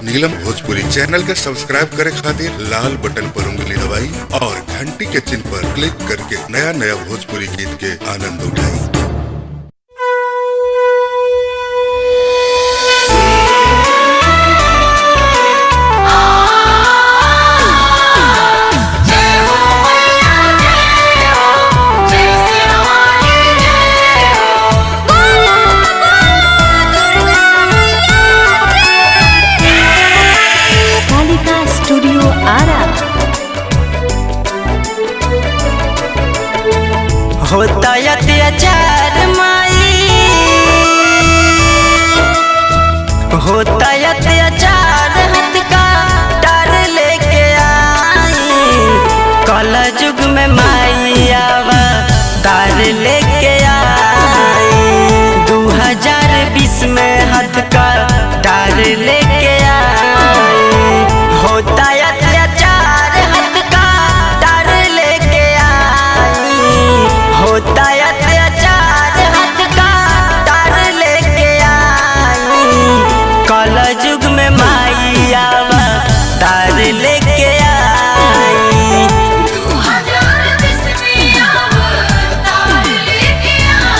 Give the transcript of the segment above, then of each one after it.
नीलम Bhojpuri channel के subscribe करे खातिर लाल बटन पर उंगली दबाई और घंटी के चिन्ह पर क्लिक करके नया नया भोजपुरी गीत के आनंद उठाई। होता अत्याचार माई, होता अत्याचार, हाथ का डर लेके आई। कल युग में माई आवा तार लेके आई। 2020 में हाथ का डर लेके आई। होता अत्याचार, हाथ का डर लेके आई। होता अत्याचार, हाथ का डर लेके आई। कल युग में माई आवा तार लेके आई। 2020 में आवा तार लेके आई।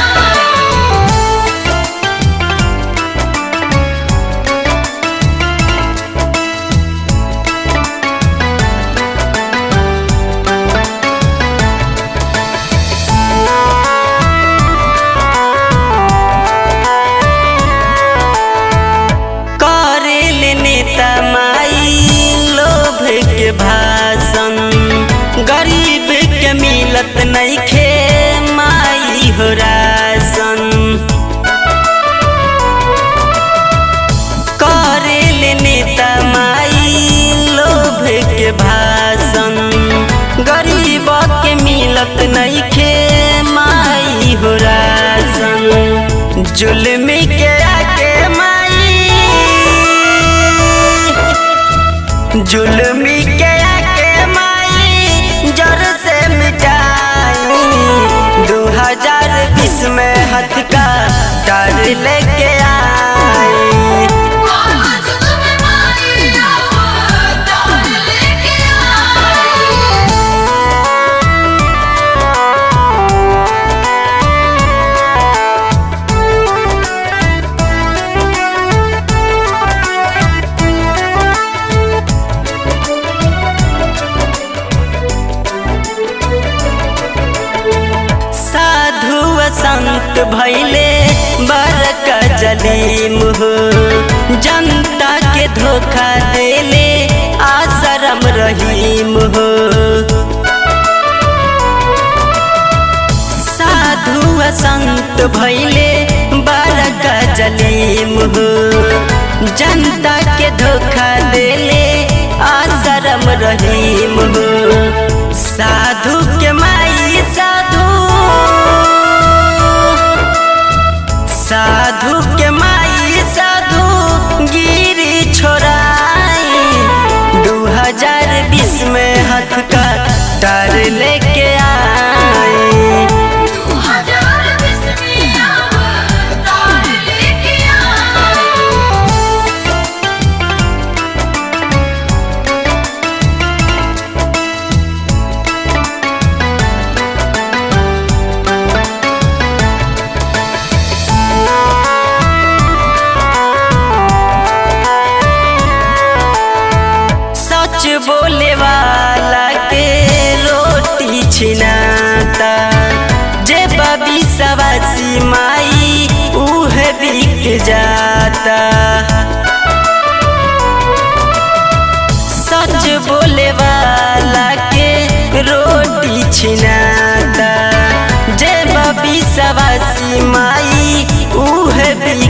भाषण गरीब के मिलत नहीं खे माई हो राशन। करेल नेता माई लोभ के भाषण, गरीब के मिलत नहीं खे माई हो राशन। जुल्मी के आगे माई, जुल्मी के आके माई जड़ से मिटाई। 2020 में हाथ का डर लेके आई। संत भैले बड़का जलीम हो, जनता के धोखा देले आश्रम रहीम हो। साधु संत भैले बड़का जलीम हो, जनता के धोखा देले आश्रम रहीम हो। साधु के माई साधु, साधु के माई साधु गिरी छोड़ाई। 2020 में हाथ का डर लेके आई। 2020 में आवा तार लेके आई। बोले वाला के रोटी छिनाता, जे बबी सवासी माई उहे बिक जाता। सच बोले वाला के रोटी छिनाता, जे बबी सवासी माई उहे बिक